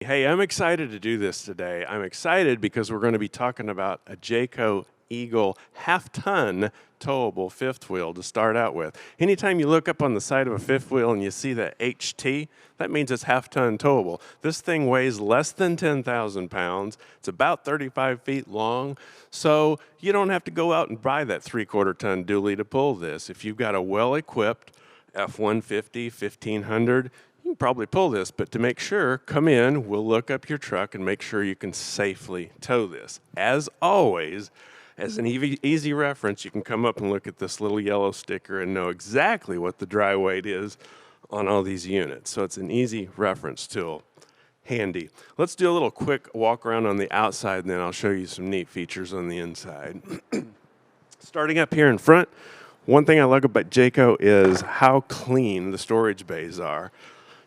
Hey, I'm excited to do this today. I'm excited because we're going to be talking about a Jayco Eagle half-ton towable fifth wheel to start out with. Anytime you look up on the side of a fifth wheel and you see the HT, that means it's half-ton towable. This thing weighs less than 10,000 pounds. It's about 35 feet long, so you don't have to go out and buy that 3/4 ton dually to pull this. If you've got a well-equipped F-150, 1500, you can probably pull this, but to make sure, come in, we'll look up your truck and make sure you can safely tow this. As always, as an easy reference, you can come up and look at this little yellow sticker and know exactly what the dry weight is on all these units. So it's an easy reference tool. Handy. Let's do a little quick walk around on the outside, and then I'll show you some neat features on the inside. Starting up here in front, one thing I like about Jayco is how clean the storage bays are.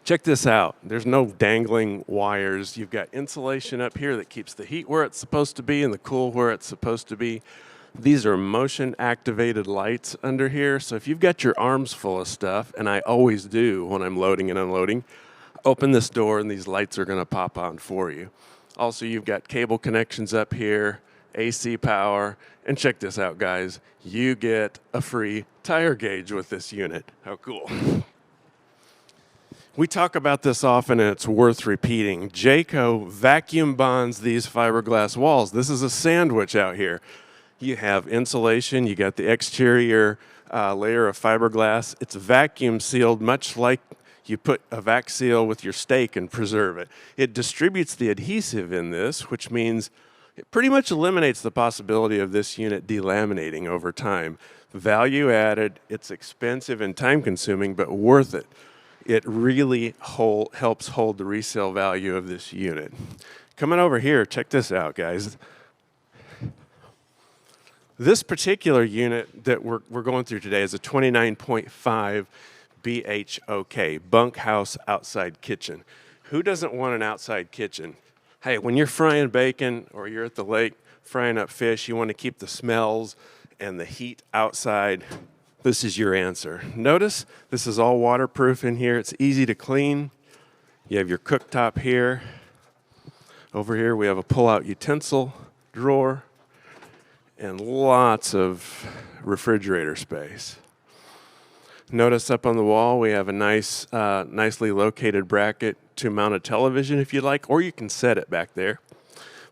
Check this out. There's no dangling wires. You've got insulation up here that keeps the heat where it's supposed to be and the cool where it's supposed to be. These are motion activated lights under here. So if you've got your arms full of stuff, and I always do when I'm loading and unloading, open this door and these lights are going to pop on for you. Also, you've got cable connections up here, AC power, and check this out, guys. You get a free tire gauge with this unit. How cool. We talk about this often, and it's worth repeating. Jayco vacuum bonds these fiberglass walls. This is a sandwich out here. You have insulation, you got the exterior layer of fiberglass. It's vacuum sealed, much like you put a vac seal with your steak and preserve it. It distributes the adhesive in this, which means it pretty much eliminates the possibility of this unit delaminating over time. Value added, it's expensive and time consuming, but worth it. It really helps hold the resale value of this unit. Coming over here, check this out, guys. This particular unit that we're going through today is a 29.5 BHOK, bunkhouse outside kitchen. Who doesn't want an outside kitchen? Hey, when you're frying bacon or you're at the lake frying up fish, you want to keep the smells and the heat outside. This is your answer. Notice this is all waterproof in here. It's easy to clean. You have your cooktop here. Over here we have a pull-out utensil drawer and lots of refrigerator space. Notice up on the wall we have a nicely located bracket to mount a television if you like, or you can set it back there.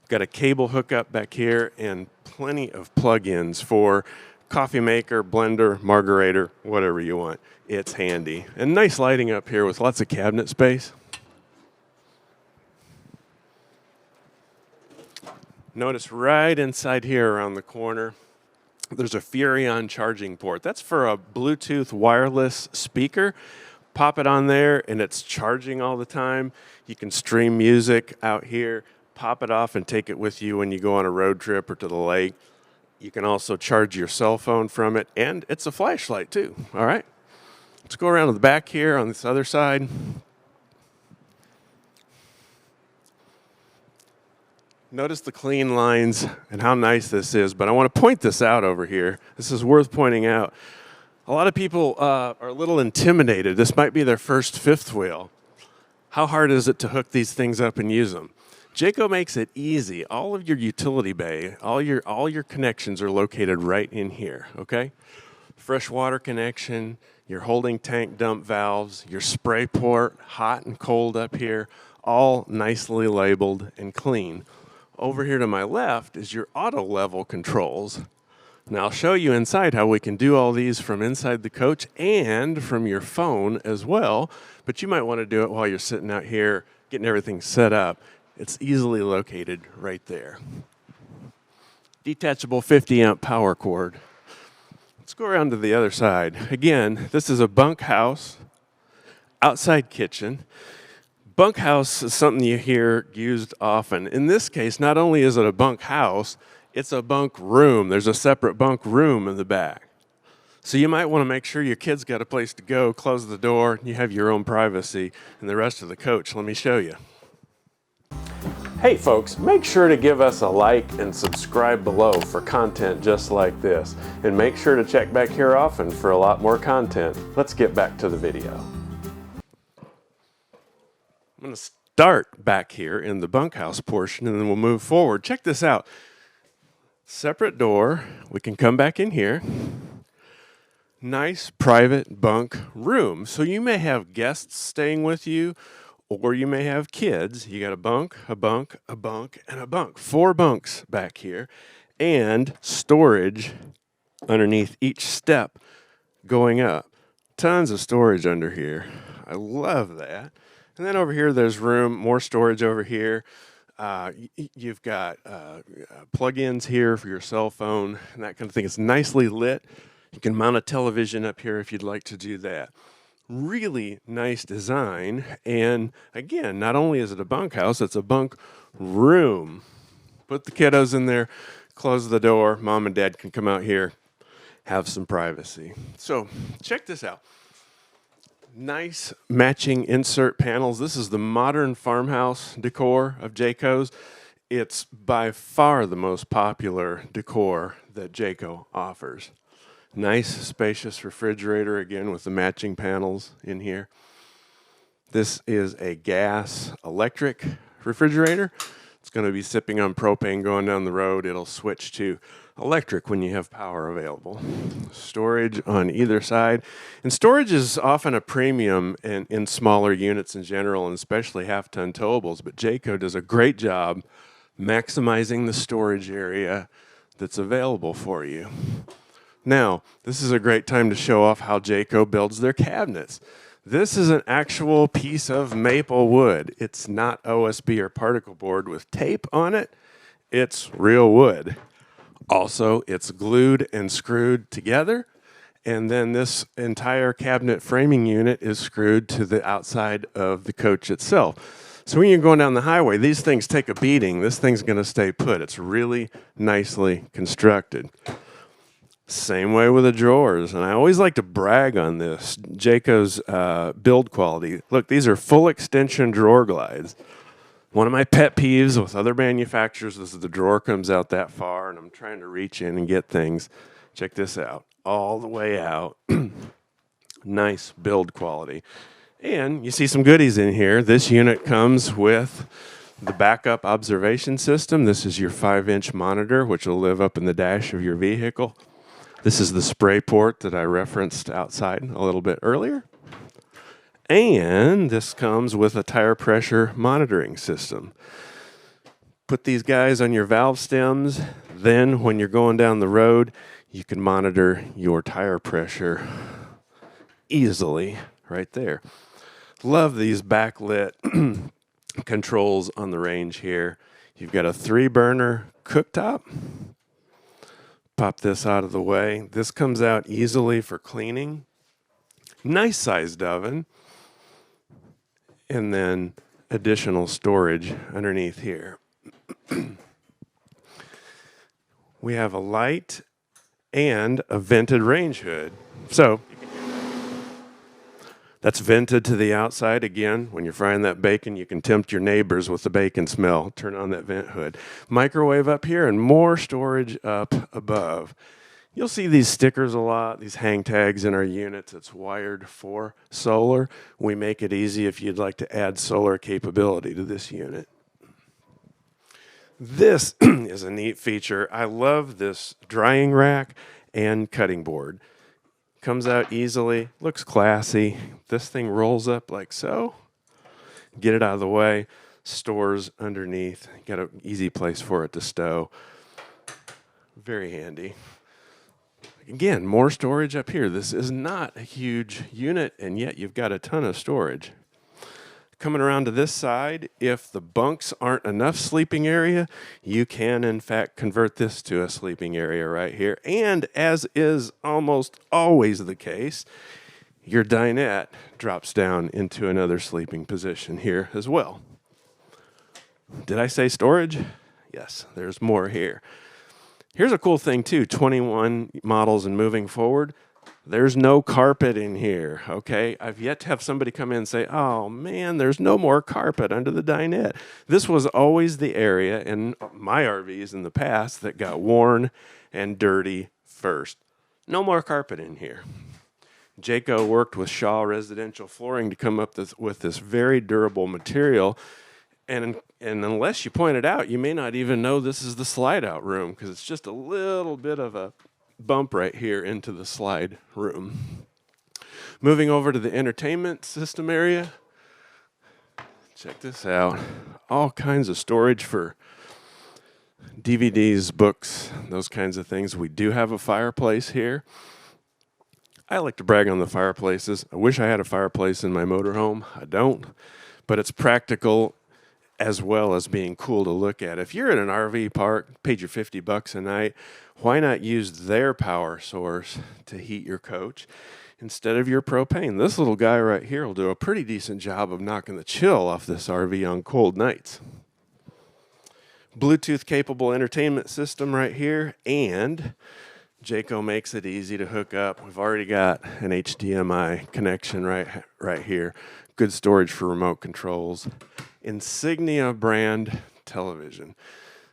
We've got a cable hookup back here and plenty of plug-ins for coffee maker, blender, margarator, whatever you want. It's handy. And nice lighting up here with lots of cabinet space. Notice right inside here around the corner, there's a Furrion charging port. That's for a Bluetooth wireless speaker. Pop it on there and it's charging all the time. You can stream music out here, pop it off and take it with you when you go on a road trip or to the lake. You can also charge your cell phone from it, and it's a flashlight too, all right? Let's go around to the back here on this other side. Notice the clean lines and how nice this is, but I want to point this out over here. This is worth pointing out. A lot of people are a little intimidated. This might be their first fifth wheel. How hard is it to hook these things up and use them? Jayco makes it easy. All of your utility bay, all your connections are located right in here, okay? Fresh water connection, your holding tank dump valves, your spray port, hot and cold up here, all nicely labeled and clean. Over here to my left is your auto level controls. Now I'll show you inside how we can do all these from inside the coach and from your phone as well, but you might want to do it while you're sitting out here getting everything set up. It's easily located right there. Detachable 50 amp power cord. Let's go around to the other side. Again, this is a bunkhouse, outside kitchen. Bunkhouse is something you hear used often. In this case, not only is it a bunkhouse, it's a bunk room. There's a separate bunk room in the back. So you might want to make sure your kid's got a place to go, close the door, and you have your own privacy and the rest of the coach. Let me show you. Hey folks, make sure to give us a like and subscribe below for content just like this. And make sure to check back here often for a lot more content. Let's get back to the video. I'm going to start back here in the bunkhouse portion, and then we'll move forward. Check this out. Separate door. We can come back in here. Nice private bunk room. So you may have guests staying with you, or you may have kids. You got a bunk, a bunk, a bunk, and a bunk. 4 bunks back here, and storage underneath each step going up. Tons of storage under here. I love that. And then over here, there's room, more storage over here. You've got plug-ins here for your cell phone and that kind of thing. It's nicely lit. You can mount a television up here if you'd like to do that. Really nice design. And again, not only is it a bunkhouse, it's a bunk room. Put the kiddos in there, close the door. Mom and dad can come out here, have some privacy. So check this out. Nice matching insert panels. This is the modern farmhouse decor of Jayco's. It's by far the most popular decor that Jayco offers. Nice spacious refrigerator again with the matching panels in here. This is a gas electric refrigerator. It's going to be sipping on propane going down the road. It'll switch to electric when you have power available. Storage on either side. And storage is often a premium in smaller units in general, and especially half-ton towables. But Jayco does a great job maximizing the storage area that's available for you. Now, this is a great time to show off how Jayco builds their cabinets. This is an actual piece of maple wood. It's not OSB or particle board with tape on it. It's real wood. Also, it's glued and screwed together, and then this entire cabinet framing unit is screwed to the outside of the coach itself. So when you're going down the highway, these things take a beating. This thing's going to stay put. It's really nicely constructed. Same way with the drawers, and I always like to brag on this, Jayco's build quality. Look, these are full extension drawer glides. One of my pet peeves with other manufacturers is the drawer comes out that far, and I'm trying to reach in and get things. Check this out, all the way out. Nice build quality. And you see some goodies in here. This unit comes with the backup observation system. This is your 5-inch monitor, which will live up in the dash of your vehicle. This is the spray port that I referenced outside a little bit earlier. And this comes with a tire pressure monitoring system. Put these guys on your valve stems. Then when you're going down the road, you can monitor your tire pressure easily right there. Love these backlit controls on the range here. You've got a 3-burner cooktop. Pop this out of the way. This comes out easily for cleaning. Nice sized oven. And then additional storage underneath here. We have a light and a vented range hood. So that's vented to the outside. Again, when you're frying that bacon, you can tempt your neighbors with the bacon smell. Turn on that vent hood. Microwave up here and more storage up above. You'll see these stickers a lot, these hang tags in our units. It's wired for solar. We make it easy if you'd like to add solar capability to this unit. This is a neat feature. I love this drying rack and cutting board. Comes out easily, looks classy. This thing rolls up like so. Get it out of the way, stores underneath. Got an easy place for it to stow. Very handy. Again, more storage up here. This is not a huge unit, and yet you've got a ton of storage. Coming around to this side, if the bunks aren't enough sleeping area, you can, in fact, convert this to a sleeping area right here. And as is almost always the case, your dinette drops down into another sleeping position here as well. Did I say storage? Yes, there's more here. Here's a cool thing, too. 21 models and moving forward. There's no carpet in here, okay? I've yet to have somebody come in and say, oh, man, there's no more carpet under the dinette. This was always the area in my RVs in the past that got worn and dirty first. No more carpet in here. Jayco worked with Shaw Residential Flooring to come up with this very durable material. And unless you point it out, you may not even know this is the slide out room because it's just a little bit of a bump right here into the slide room. Moving over to the entertainment system area. Check this out. All kinds of storage for DVDs, books, those kinds of things. We do have a fireplace here. I like to brag on the fireplaces. I wish I had a fireplace in my motorhome. I don't, but it's practical as well as being cool to look at. If you're in an RV park, paid your $50 a night, why not use their power source to heat your coach instead of your propane? This little guy right here will do a pretty decent job of knocking the chill off this RV on cold nights. Bluetooth capable entertainment system right here, and Jayco makes it easy to hook up. We've already got an HDMI connection right here. Good storage for remote controls. Insignia brand television.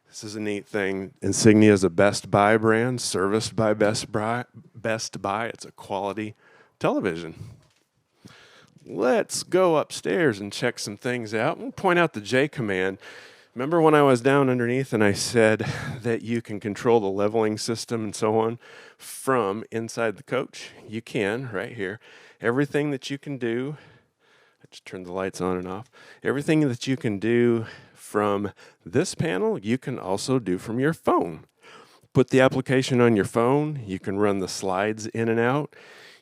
This is a neat thing. Insignia is a Best Buy brand, serviced by Best Buy. It's a quality television. Let's go upstairs and check some things out. We'll point out the JCommand. Remember when I was down underneath and I said that you can control the leveling system and so on from inside the coach? You can right here. Everything that you can do, I just turned the lights on and off. Everything that you can do from this panel, you can also do from your phone. Put the application on your phone. You can run the slides in and out.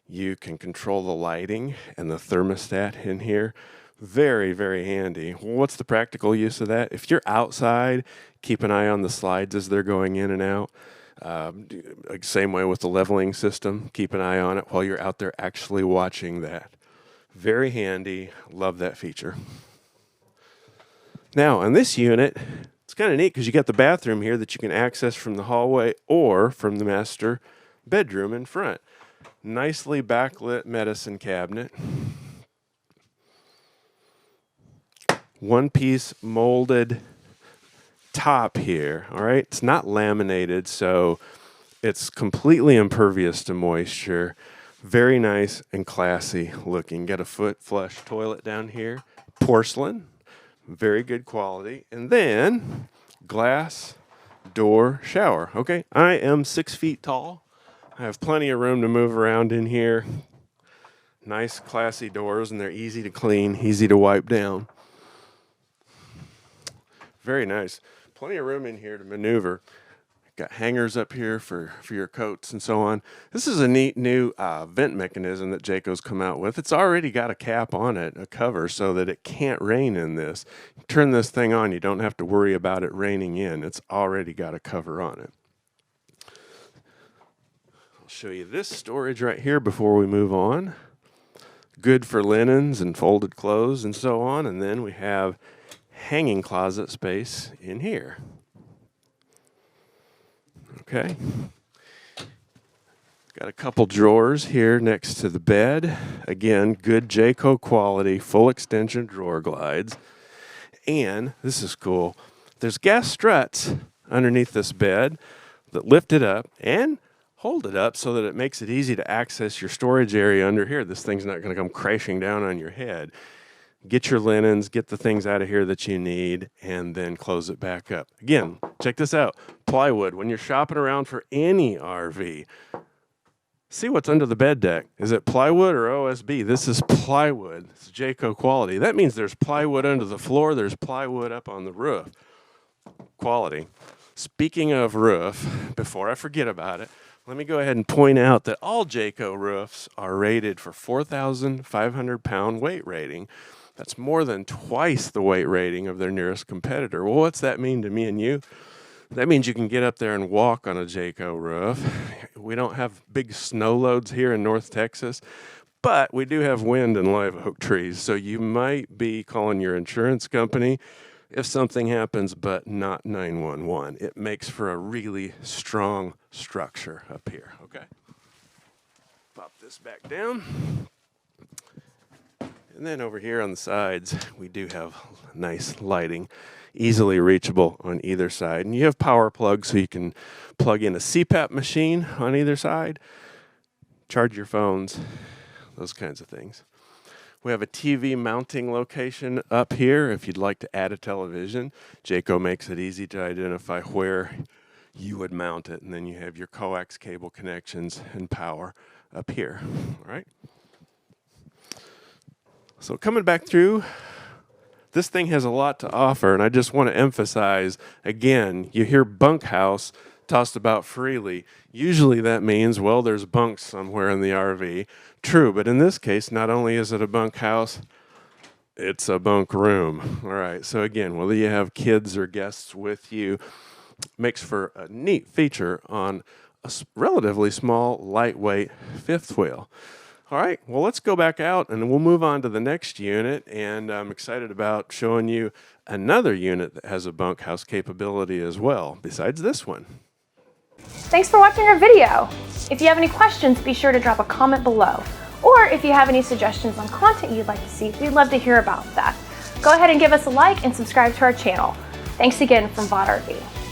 You can control the lighting and the thermostat in here. Very, very handy. Well, what's the practical use of that? If you're outside, keep an eye on the slides as they're going in and out. Same way with the leveling system. Keep an eye on it while you're out there actually watching that. Very handy. Love that feature. Now, on this unit, it's kind of neat because you got the bathroom here that you can access from the hallway or from the master bedroom in front. Nicely backlit medicine cabinet. One-piece molded top here, all right? It's not laminated, so it's completely impervious to moisture. Very nice and classy looking. Got a foot flush toilet down here. Porcelain, very good quality. And then glass door shower. Okay, I am 6 feet tall. I have plenty of room to move around in here. Nice, classy doors, and they're easy to clean, easy to wipe down. Very nice. Plenty of room in here to maneuver. Got hangers up here for your coats and so on. This is a neat new vent mechanism that Jayco's come out with. It's already got a cap on it, a cover, so that it can't rain in this. Turn this thing on, you don't have to worry about it raining in. It's already got a cover on it. I'll show you this storage right here before we move on. Good for linens and folded clothes and so on. And then we have hanging closet space in here. Okay. Got a couple drawers here next to the bed. Again, good Jayco quality, full extension drawer glides. And this is cool. There's gas struts underneath this bed that lift it up and hold it up so that it makes it easy to access your storage area under here. This thing's not going to come crashing down on your head. Get your linens, get the things out of here that you need, and then close it back up. Again, check this out. Plywood. When you're shopping around for any RV, see what's under the bed deck. Is it plywood or OSB? This is plywood. It's Jayco quality. That means there's plywood under the floor. There's plywood up on the roof. Quality. Speaking of roof, before I forget about it, let me go ahead and point out that all Jayco roofs are rated for 4,500 pound weight rating. That's more than twice the weight rating of their nearest competitor. Well, what's that mean to me and you? That means you can get up there and walk on a Jayco roof. We don't have big snow loads here in North Texas, but we do have wind and live oak trees. So you might be calling your insurance company if something happens, but not 911. It makes for a really strong structure up here, okay? Pop this back down. And then over here on the sides, we do have nice lighting, easily reachable on either side. And you have power plugs, so you can plug in a CPAP machine on either side, charge your phones, those kinds of things. We have a TV mounting location up here if you'd like to add a television. Jayco makes it easy to identify where you would mount it, and then you have your coax cable connections and power up here. All right. So coming back through, this thing has a lot to offer, and I just want to emphasize again, you hear bunkhouse tossed about freely. Usually that means, well, there's bunks somewhere in the RV. True, but in this case, not only is it a bunkhouse, it's a bunk room. All right, so again, whether you have kids or guests with you, makes for a neat feature on a relatively small, lightweight fifth wheel. All right, well, let's go back out and we'll move on to the next unit, and I'm excited about showing you another unit that has a bunkhouse capability as well, besides this one. Thanks for watching our video. If you have any questions, be sure to drop a comment below. Or if you have any suggestions on content you'd like to see, we'd love to hear about that. Go ahead and give us a like and subscribe to our channel. Thanks again from BHOK RV.